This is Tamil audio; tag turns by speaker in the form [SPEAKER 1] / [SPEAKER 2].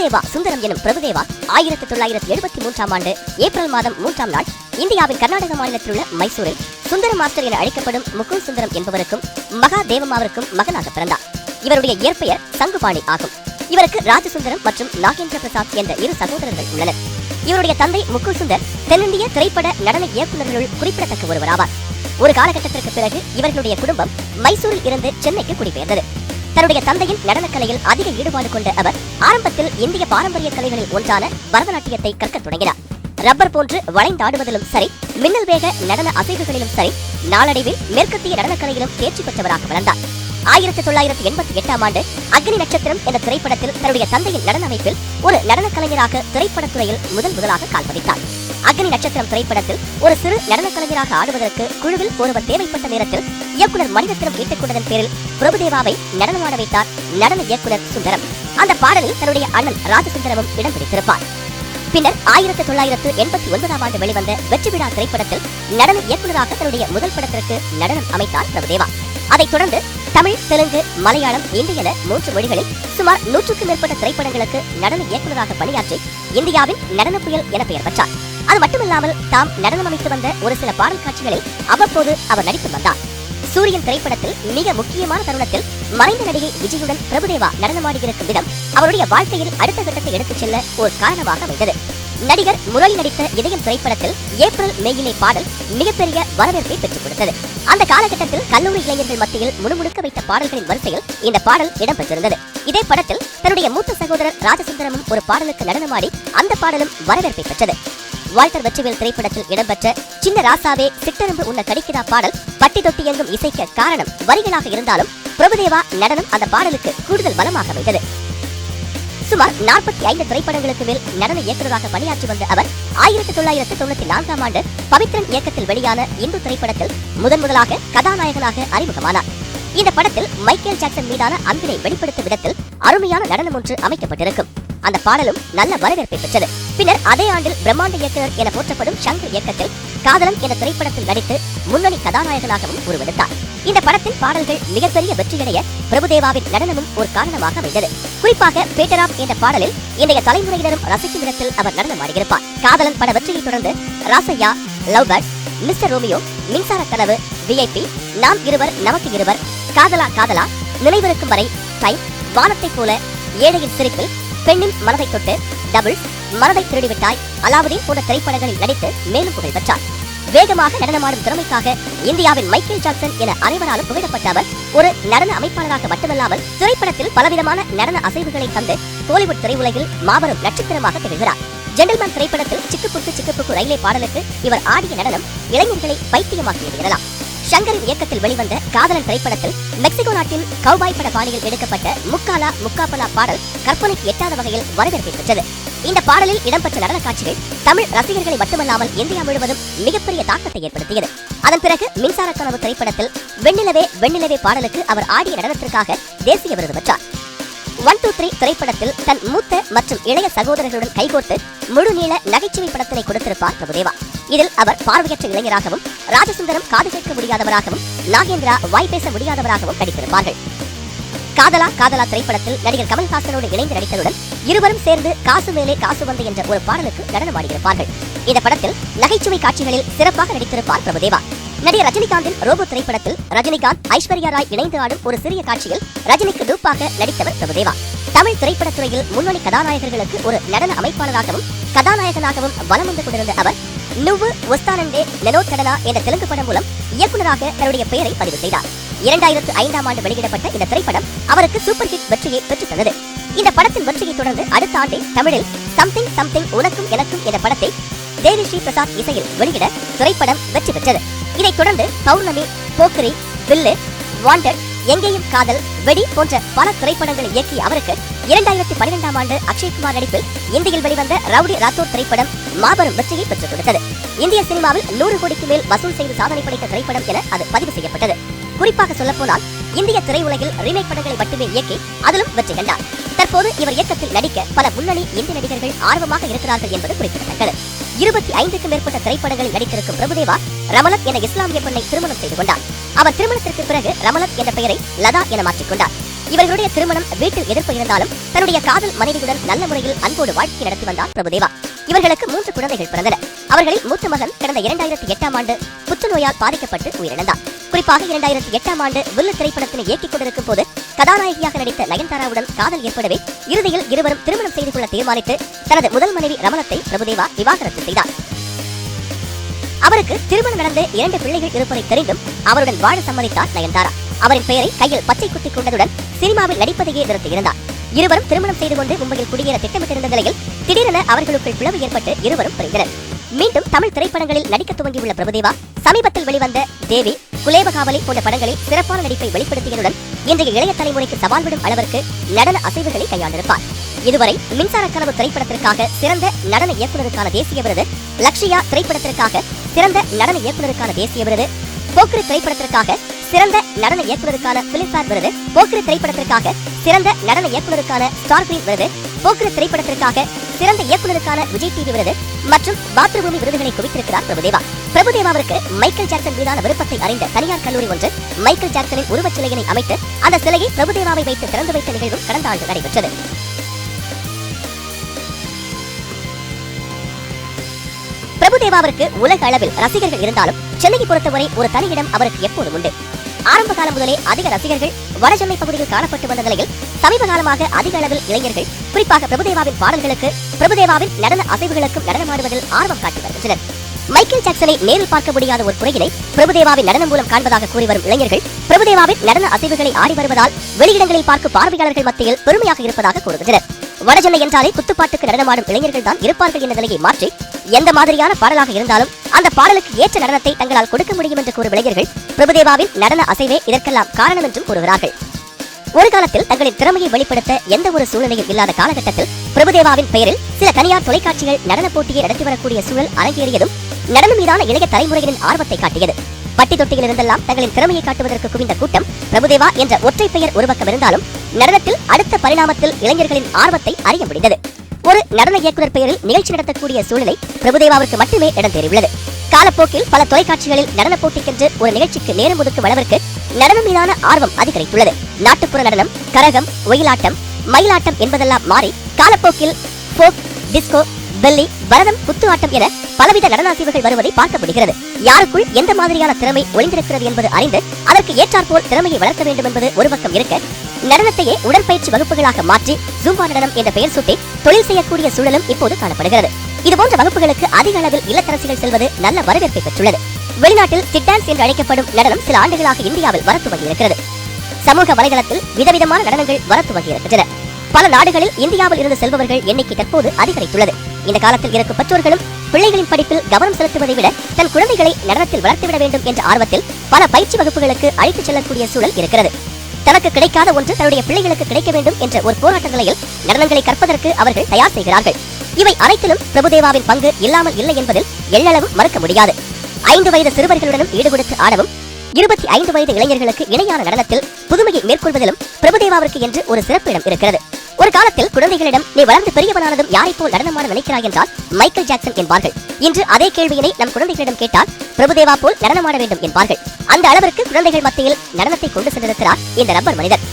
[SPEAKER 1] பிரபுதேவா சுந்தரம் எனும் பிரபுதேவா 1973ஆம் ஆண்டு ஏப்ரல் மாதம் 3ஆம் நாள் இந்தியாவின் கர்நாடக மாநிலத்தில் உள்ள மைசூரில் சுந்தர மாஸ்டர் என அழைக்கப்படும் முகுல் சுந்தரம் என்பவருக்கும் மகாதேவமாவிற்கும் மகனாக பிறந்தார். இவருடைய இயற்பெயர் சங்குபாணி ஆகும். இவருக்கு ராஜசுந்தரம் மற்றும் நாகேந்திர பிரசாத் என்ற இரு சகோதரர்கள் உள்ளனர். இவருடைய தந்தை முகுல் சுந்தர் தென்னிந்திய திரைப்பட நடன இயக்குநர்களுள் குறிப்பிடத்தக்க ஒருவராவார். ஒரு காலகட்டத்திற்கு பிறகு இவர்களுடைய குடும்பம் மைசூரில் இருந்து சென்னைக்கு குடிபெயர்ந்தது. தன்னுடைய தந்தையின் நடனக்கலையில் அதிக ஈடுபாடு கொண்ட அவர் ஆரம்பத்தில் இந்திய பாரம்பரிய கலைகளில் ஒன்றான பரதநாட்டியத்தை கற்கத் தொடங்கினார். ரப்பர் போன்று வளைந்தாடுவதிலும் சரி, மின்னல் வேக நடன அசைவுகளிலும் சரி, நாளடைவில் மேற்கத்திய நடனக்கலையிலும் தேர்ச்சி பெற்றவராக வளர்ந்தார். 1988ஆம் ஆண்டு அக்னி நட்சத்திரம் என்ற திரைப்படத்தில் தன்னுடைய தந்தையின் நடன அமைப்பில் ஒரு நடன கலைஞராக திரைப்படத்துறையில் முதலாக கால் பதித்தார். அக்னி நட்சத்திரம் திரைப்படத்தில் ஒரு சிறு நடன கலைஞராக ஆடுவதற்கு குழுவில் ஒருவர் தேவைப்பட்ட நேரத்தில் இயக்குனர் மணிரத்னம் கேட்டுக்கொண்டதன் பேரில் பிரபுதேவாவை நடனமாட வைத்தார் நடன இயக்குனர் சுந்தரம். அந்த பாடலில் தன்னுடைய அண்ணன் ராஜசுந்தரமும் இடம் பிடித்திருப்பார். பின்னர் 1989ஆம் ஆண்டு வெளிவந்த வெற்றி விழா திரைப்படத்தில் நடன இயக்குநராக தன்னுடைய முதல் படத்திற்கு நடனம் அமைத்தார் பிரபுதேவா. அதைத் தொடர்ந்து தமிழ், தெலுங்கு, மலையாளம், இந்தி என 3 மொழிகளில் சுமார் 100க்கும் மேற்பட்ட திரைப்படங்களுக்கு நடன இயக்குநராக பணியாற்றி இந்தியாவின் நடன புயல் என பெயர் பெற்றார். அது மட்டுமல்லாமல் தாம் நடனம் அமைத்து வந்த ஒரு சில பாடல் காட்சிகளில் அவ்வப்போது அவர் நடித்து வந்தார். சூரியன் திரைப்படத்தில் மிக முக்கியமான தருணத்தில் மறைந்த நடிகை விஜயுடன் பிரபுதேவா நடனமாடியிருக்கும் விதம் அவருடைய வாழ்க்கையில் அடுத்த கட்டத்தை எடுத்துச் செல்ல ஒரு காரணமாக அமைந்தது. நடிகர் முரளி நடித்த இதயம் திரைப்படத்தில் ஏப்ரல் மேயிலே பாடல் மிகப்பெரிய வரவேற்பை பெற்றுக் கொடுத்தது. அந்த காலகட்டத்தில் கல்லூரி இளைஞர்கள் மத்தியில் முணுமுணுக்க வைத்த பாடல்களின் வரிசையில் இந்த பாடல் இடம்பெற்றிருந்தது. இதே படத்தில் தன்னுடைய மூத்த சகோதரர் ராஜசுந்தரமும் ஒரு பாடலுக்கு நடனமாடி அந்த பாடலும் வரவேற்பை பெற்றது. வால்டர் வெற்றிவேல் திரைப்படத்தில் இடம்பெற்ற சின்ன ராசாவே சிட்டெரும்பு உன்ன கடிக்குதா பாடல் பட்டி தொட்டி எங்கும் இசைக்க காரணம் வரிகளாக இருந்தாலும் பிரபுதேவா நடனம் அந்த பாடலுக்கு கூடுதல் பலமாக அமைந்தது. சுமார் 45 திரைப்படங்களுக்கு மேல் நடன இயக்குநராக பணியாற்றி வந்த அவர் 1994ஆம் ஆண்டு பவித்ரன் இயக்கத்தில் வெளியான இந்து திரைப்படத்தில் முதலாக கதாநாயகனாக அறிமுகமானார். இந்த படத்தில் மைக்கேல் ஜாக்சன் மீதான அன்பினை வெளிப்படுத்தும் விதத்தில் அருமையான நடனம் ஒன்று அமைக்கப்பட்டிருக்கும். அந்த பாடலும் நல்ல வரவேற்பை பெற்றது. பின்னர் அதே ஆண்டில் பிரம்மாண்ட இயக்குனர் என போற்றப்படும் சங்கர் இயக்கத்தில் காதலன் என்ற திரைப்படத்தில் நடித்து முன்னணி கதாநாயகனாகவும் உருவெடுத்தார். இந்த படத்தின் பாடல்கள் மிகப்பெரிய வெற்றியடைய பிரபுதேவாவின் நடனமும் ஒரு காரணமாக அமைந்தது. குறிப்பாக பேட்டராப் என்ற பாடலில் இன்றைய தலைமுறையினரும் ரசிக்கும் இடத்தில் அவர் நடனமாடியிருப்பார். காதலன் பட வெற்றியை தொடர்ந்து Rasaiya, love bird, Mister Romeo, Minsara Kanavu, VIP, நாம் இருவர் நமக்கு இருவர், காதலா காதலா, நினைவிருக்கும் வரை, டைம், வானத்தை போல, ஏழையின் சிரிப்பில், பெண்ணின் மனதை தொட்டு, டபுள், மனதை திருடிவிட்டாய், அலாவுதீன் போன்ற திரைப்படங்களில் நடித்து மேலும் புகழ் பெற்றார். வேகமாக நடனமாடும் திறமைக்காக இந்தியாவின் மைக்கேல் ஜாக்சன் என அனைவராலும் புகழப்பட்ட அவர் ஒரு நடன அமைப்பாளராக மட்டுமல்லாமல் திரைப்படத்தில் பலவிதமான நடன அசைவுகளை தந்து கோலிவுட் திரையுலகில் மாபெரும் நட்சத்திரமாக திகழ்கிறார். ஜென்டில்மேன் திரைப்படத்தில் சிக்கு ரயிலே பாடலுக்கு இவர் ஆடிய நடனம் இளைஞர்களை பைத்தியமாக்கியது எனலாம். சங்கரின் இயக்கத்தில் வெளிவந்த காதலன் திரைப்படத்தில் மெக்சிகோ நாட்டின் கௌபாய் பட பாணியில் எடுக்கப்பட்ட முக்காலா முக்காப்பலா பாடல் கற்பனைக்கு எட்டாத வகையில் வரவேற்பை பெற்றது. இந்த பாடலில் இடம்பெற்ற நடன காட்சிகள் தமிழ் ரசிகர்களை மட்டுமல்லாமல் இந்தியா முழுவதும் மிகப்பெரிய தாக்கத்தை ஏற்படுத்தியது. அதன் பிறகு மின்சார கனவு திரைப்படத்தில் வெண்ணிலவே வெண்ணிலவே பாடலுக்கு அவர் ஆடிய நடனத்திற்காக தேசிய விருது பெற்றார். 1, 2, 3 திரைப்படத்தில் தன் மூத்த மற்றும் இளைய சகோதரர்களுடன் கைகோர்த்து முழு நீள நகைச்சுவை படத்தினை கொடுத்திருப்பார் பிரபுதேவா. இதில் அவர் பார்வையற்ற இளைஞராகவும், ராஜசுந்தரம் காது கேட்க முடியாதவராகவும், நாகேந்திரா வாய் பேச முடியாதவராகவும் நடித்திருப்பார்கள். காதலா காதலா திரைப்படத்தில் நடிகர் கமல்ஹாசனோடு இணைந்து நடித்ததுடன் இருவரும் சேர்ந்து காசு மேலே காசு வந்து என்ற ஒரு பாடலுக்கு நடனமாடியிருப்பார்கள். இந்த படத்தில் நகைச்சுவை காட்சிகளில் சிறப்பாக நடித்திருப்பார் பிரபுதேவா. நடிகர் ரஜினிகாந்தின் ரோபோ திரைப்படத்தில் ரஜினிகாந்த், ஐஸ்வர்யா ராய் இணைந்து ஆடும் ஒரு சிறிய காட்சியில் ரஜினிக்கு டூப்பாக நடித்தவர் பிரபுதேவா. தமிழ் திரைப்படத்துறையில் முன்னணி கதாநாயகர்களுக்கு ஒரு நடன அமைப்பாளராகவும் கதாநாயகனாகவும் வலம் வந்து கொண்டிருந்த அவர் நுவ்வு ஒஸ்தானண்டே நெனோத்தடனா என்ற தெலுங்கு படம் மூலம் இயக்குநராக தன்னுடைய பெயரை பதிவு செய்தார். 2005ஆம் ஆண்டு வெளியிடப்பட்ட இந்த திரைப்படம் அவருக்கு சூப்பர் ஹிட் வெற்றியை பெற்றுத் தந்தது. இந்த படத்தின் வெற்றியை தொடர்ந்து அடுத்த ஆண்டே தமிழில் சம்திங் சம்திங் உனக்கும் எனக்கும் என்ற படத்தை தேவி ஸ்ரீ பிரசாத் இசையில் வெளியிட திரைப்படம் வெற்றி பெற்றது. இதைத் தொடர்ந்து பௌர்ணமி, போக்கிரி, வில்லு, வாண்டட், எங்கேயும் காதல், வெடி போன்ற பல திரைப்படங்களை இயக்கிய அவருக்கு 2012ஆம் ஆண்டு அக்ஷய்குமார் நடிப்பில் இந்தியில் வெளிவந்த ரவுடி ராத்தோர் திரைப்படம் மாபெரும் வெற்றியை பெற்றுக் கொடுத்தது. இந்திய சினிமாவில் 100 கோடிக்கு மேல் வசூல் செய்து சாதனை படைத்த திரைப்படம் என அது பதிவு செய்யப்பட்டது. குறிப்பாக சொல்லப்போனால் இந்திய திரையுலகில் ரீமேக் படங்களை மட்டுமே இயக்கி அதிலும் வெற்றி கண்டார். தற்போது இவர் இயக்கத்தில் நடிக்க பல முன்னணி இந்திய நடிகர்கள் ஆர்வமாக இருக்கிறார்கள் என்பது குறிப்பிடத்தக்கது. 25க்கும் மேற்பட்ட திரைப்படங்களில் நடித்திருக்கும் பிரபுதேவா ரமலத் என்ற இஸ்லாமிய பெண்ணை திருமணம் செய்து கொண்டார். அவர் திருமணத்திற்கு பிறகு ரமலத் என்ற பெயரை லதா என மாற்றிக்கொண்டார். இவர்களுடைய திருமணம் வீட்டில் எதிர்ப்பு இருந்தாலும் தன்னுடைய காதல் மனைவியுடன் நல்ல முறையில் அன்போடு வாழ்க்கை நடத்தி வந்தார் பிரபுதேவா. இவர்களுக்கு 3 குழந்தைகள் பிறந்தனர். அவர்களில் மூத்த மகன் கடந்த 2008ஆம் ஆண்டு புற்றுநோயால் பாதிக்கப்பட்டு உயிரிழந்தார். குறிப்பாக 2008ஆம் ஆண்டு வில்லு திரைப்படத்தினை இயக்கிக் கொண்டிருக்கும் போது கதாநாயகியாக நடித்த நயன்தாராவுடன் காதல் ஏற்படவே இறுதியில் இருவரும் திருமணம் செய்து கொள்ள தீர்மானித்து தனது முதல் மனைவி ரமலத்தை பிரபுதேவா விவாகரத்து செய்தார். அவருக்கு திருமணம் நடந்து 2 பிள்ளைகள் இருப்பதை தெரிந்தும் அவருடன் வாழ சம்மதித்தார் நயன்தாரா. அவரின் பெயரை கையில் பச்சை குத்தி கொண்டதுடன் சினிமாவில் நடிப்பதையே நிறுத்தியிருந்தார். இருவரும் திருமணம் செய்து கொண்டு மும்பையில் குடியேற திட்டமிட்டிருந்த நிலையில் திடீரென அவர்களுக்குள் பிளவு ஏற்பட்டு இருவரும் பிரிந்தனர். மீண்டும் தமிழ் திரைப்படங்களில் நடிக்க துவங்கியுள்ள பிரபுதேவா சமீபத்தில் வெளிவந்த தேவி, குலேபகாவலி போன்ற படங்களில் சிறப்பான நடிப்பை வெளிப்படுத்தியதுடன் இன்றைய இளைய தலைமுறைக்கு சவால் விடும் அளவிற்கு நடன அசைவுகளை கையாண்டிருப்பார். இதுவரை மின்சார கனவு திரைப்படத்திற்காக சிறந்த நடன இயக்குநருக்கான தேசிய விருது, லக்ஷயா திரைப்படத்திற்காக சிறந்த நடன இயக்குநருக்கான தேசிய விருது, போக்ரி திரைப்படத்திற்காக சிறந்த நடன இயக்குநருக்கான பிலிம்பேர் விருது, போக்ரி திரைப்படத்திற்காக சிறந்த நடன இயக்குநருக்கான ஸ்டார் கிரீன் விருது, போக்ரி திரைப்படத்திற்காக சிறந்த இயக்குநருக்கான விஜய் டிவி விருது மற்றும் பாத்ரூமி விருதுகளை குவித்திருக்கிறார் பிரபுதேவா. பிரபுதேவாவிற்கு மைக்கேல் ஜாக்சன் மீதான விருப்பத்தை அறிந்த தனியார் கல்லூரி ஒன்று மைக்கேல் ஜாக்சனின் உருவச் சிலையினை அமைத்து அந்த சிலையை பிரபுதேவாவை வைத்து திறந்து வைத்த நிகழ்வும் கடந்த ஆண்டு நடைபெற்றது. பிரபுதேவாவிற்கு உலக அளவில் ரசிகர்கள் இருந்தாலும் சென்னையை பொறுத்தவரை ஒரு தனியிடம் அவருக்கு எப்போதும் உண்டு. ஆரம்ப காலம் முதலே அதிக ரசிகர்கள் வடசென்னை பகுதியில் காணப்பட்டு வந்த நிலையில் சமீப காலமாக அதிக அளவில் இளைஞர்கள் குறிப்பாக பிரபுதேவாவின் பாடல்களுக்கு, பிரபுதேவாவின் நடன அசைவுகளுக்கும் நடனமாடுவதில் ஆர்வம் காட்டி வருகின்றனர். மைக்கேல் ஜாக்சனை நேரில் பார்க்க முடியாத ஒரு குறையினை பிரபுதேவாவின் நடனம் மூலம் காண்பதாக கூறி வரும் இளைஞர்கள் பிரபுதேவாவின் நடன அசைவுகளை ஆடி வருவதால் வெளியிடங்களில் பார்க்கும் பார்வையாளர்கள் மத்தியில் பெருமையாக இருப்பதாக கூறுகின்றனர். வடசென்னை என்றாலே குத்துப்பாட்டுக்கு நடனமாடும் இளைஞர்கள் தான் இருப்பார்கள் என்ற நிலையை மாற்றி எந்த மாதிரியான பாடலாக இருந்தாலும் அந்த பாடலுக்கு ஏற்ற நடனத்தை தங்களால் கொடுக்க முடியும் என்று கூறும் இளைஞர்கள் பிரபுதேவாவின் நடன அசைவே இதற்கெல்லாம் காரணம் என்றும் கூறுகிறார்கள். ஒரு காலத்தில் தங்களின் திறமையை வெளிப்படுத்த எந்த ஒரு சூழ்நிலையும் இல்லாத காலகட்டத்தில் பிரபுதேவாவின் பெயரில் சில தனியார் தொலைக்காட்சிகள் நடன போட்டியை நடத்தி வரக்கூடிய சூழல் அரங்கேறியதும் நடனம் மீதான இளைய தலைமுறையினரின் ஆர்வத்தை காட்டியது. பட்டி தொட்டியில் இருந்தெல்லாம் தங்களின் திறமையை காட்டுவதற்கு குவிந்த கூட்டம் பிரபுதேவா என்ற ஒற்றை பெயர் ஒரு பக்கம் இருந்தாலும் நடனத்தில் அடுத்த பரிணாமத்தில் இளைஞர்களின் ஆர்வத்தை அறிய முடிந்தது. ஒரு நடன இயக்குனர் பெயரில் நிகழ்ச்சி நடத்தக்கூடிய சூழ்நிலை பிரபுதேவாவிற்கு மட்டுமே இடம் தேறியுள்ளது. காலப்போக்கில் பல தொலைக்காட்சிகளில் நடன போட்டிக்கென்று ஒரு நிகழ்ச்சிக்கு நேரம் ஒதுக்கும் அளவிற்கு நடனம் மீதான ஆர்வம் அதிகரித்துள்ளது. நாட்டுப்புற நடனம், கரகம், ஒயிலாட்டம், மயிலாட்டம் என்பதெல்லாம் மாறி காலப்போக்கில் போக், டிஸ்கோ, பெல்லி, பரதம், குத்து ஆட்டம் என பலவித நடன அசைவுகள் வருவதை பார்க்க முடிகிறது. யாருக்குள் எந்த மாதிரியான திறமை ஒளிந்திருக்கிறது என்பது அறிந்து அதற்கு ஏற்றாற்போல் திறமையை வளர்க்க வேண்டும் என்பது ஒரு பக்கம் இருக்க, நடனத்தையே உடற்பயிற்சி வகுப்புகளாக மாற்றி ஜூம்பா நடனம் என்ற பெயர் சூட்டி தொழில் செய்யக்கூடிய சூழலும் இப்போது காணப்படுகிறது. இதுபோன்ற வகுப்புகளுக்கு அதிக அளவில் இல்லத்தரசிகள் செல்வது நல்ல வரவேற்பை பெற்றுள்ளது. வெளிநாட்டில் ஸ்டிட் டான்ஸ் என்று அழைக்கப்படும் நடனம் சில ஆண்டுகளாக இந்தியாவில் வர துவங்கியிருக்கிறது. சமூக வலைதளத்தில் விதவிதமான நடனங்கள் வர துவங்கியிருக்கின்றன. பல நாடுகளில் இந்தியாவில் இருந்து செல்பவர்கள் எண்ணிக்கை தற்போது அதிகரித்துள்ளது. இந்த காலத்தில் இருக்கும் பெற்றோர்களும் பிள்ளைகளின் படிப்பில் கவனம் செலுத்துவதை விட தன் குழந்தைகளை நடனத்தில் வளர்த்துவிட வேண்டும் என்ற ஆர்வத்தில் பல பயிற்சி வகுப்புகளுக்கு அழைத்துச் செல்லக்கூடிய சூழல் இருக்கிறது. தனக்கு கிடைக்காத ஒன்று தன்னுடைய பிள்ளைகளுக்கு கிடைக்க வேண்டும் என்ற ஒரு போராட்ட நிலையில் நடனங்களை கற்பதற்கு அவர்கள் தயார் செய்கிறார்கள். இவை அனைத்திலும் பிரபுதேவாவின் பங்கு இல்லாமல் இல்லை என்பதில் எள்ளளவும் மறுக்க முடியாது. 5 வயது சிறுவர்களுடனும் ஈடுபடுத்தி ஆடவும் 25 வயது இளைஞர்களுக்கு இணையான நடனத்தில் புதுமையை மேற்கொள்வதிலும் பிரபுதேவாவிற்கு என்று ஒரு சிறப்பு இடம் இருக்கிறது. ஒரு காலத்தில் குழந்தைகளிடம் நீ வளர்ந்து பெரியவனானதும் யாரை போல் நடனமாட நினைக்கிறாய் என்றால் மைக்கேல் ஜாக்சன் என்பார்கள். இன்று அதே கேள்வியினை நம் குழந்தைகளிடம் கேட்டால் பிரபுதேவா போல் நடனமாட வேண்டும் என்பார்கள். அந்த அளவிற்கு குழந்தைகள் மத்தியில் நடனத்தை கொண்டு சென்றிருக்கிறார் இந்த ரப்பர் மனிதர்.